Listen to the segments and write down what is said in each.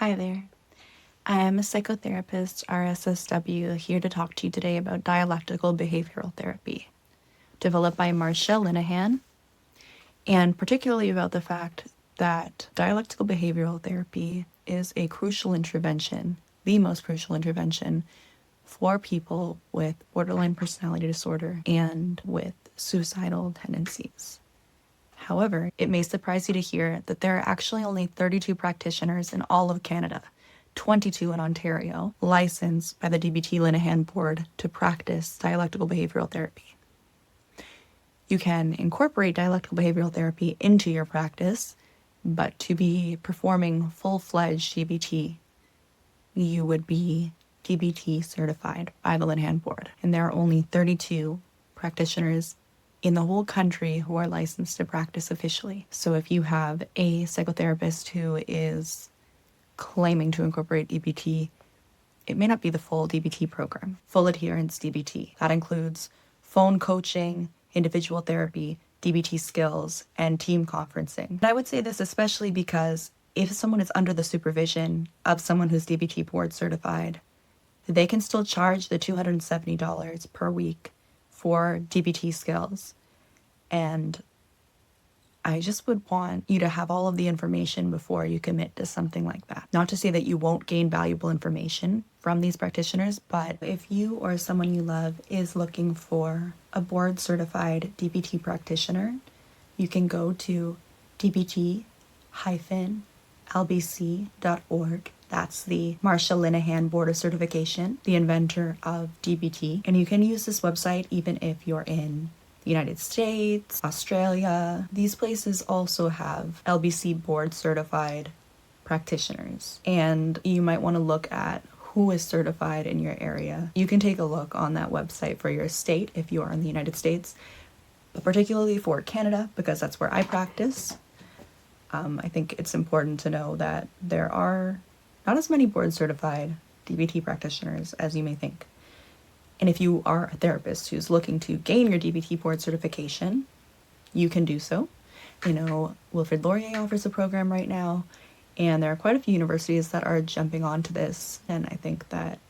Hi there. I am a psychotherapist, RSSW, here to talk to you today about dialectical behavioral therapy, developed by Linehan, and particularly about the fact that dialectical behavioral therapy is a crucial intervention, the most crucial intervention for people with borderline personality disorder and with suicidal tendencies. However, it may surprise you to hear that there are actually only 32 practitioners in all of Canada, 22 in Ontario, licensed by the DBT Linehan board to practice dialectical behavioral therapy. You can incorporate dialectical behavioral therapy into your practice, but to be performing full-fledged DBT, you would be DBT certified by the Linehan board. And there are only 32 practitioners in the whole country who are licensed to practice officially. So if you have a psychotherapist who is claiming to incorporate DBT, it may not be the full DBT program, full adherence DBT. That includes phone coaching, individual therapy, DBT skills, and team conferencing. And I would say this especially because if someone is under the supervision of someone who's DBT board certified, they can still charge the $270 per week for DBT skills. And I just would want you to have all of the information before you commit to something like that. Not to say that you won't gain valuable information from these practitioners, but if you or someone you love is looking for a board-certified DBT practitioner, you can go to dbt-lbc.org. That's the Marsha Linehan Board of Certification, the inventor of DBT. And you can use this website even if you're in the United States, Australia. These places also have LBC board certified practitioners. And you might want to look at who is certified in your area. You can take a look on that website for your state if you are in the United States, but particularly for Canada, because that's where I practice. I think it's important to know that there are not as many board certified DBT practitioners as you may think. And if you are a therapist who's looking to gain your DBT board certification, you can do so. You know, Wilfrid Laurier offers a program right now, and there are quite a few universities that are jumping onto this, and I think that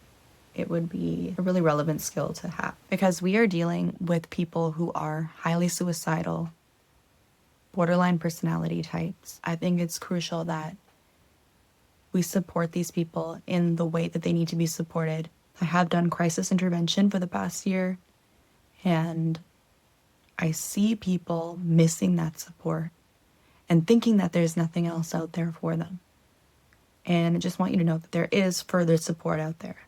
it would be a really relevant skill to have. Because we are dealing with people who are highly suicidal, borderline personality types. I think it's crucial that we support these people in the way that they need to be supported. I have done crisis intervention for the past year, and I see people missing that support and thinking that there's nothing else out there for them. And I just want you to know that there is further support out there.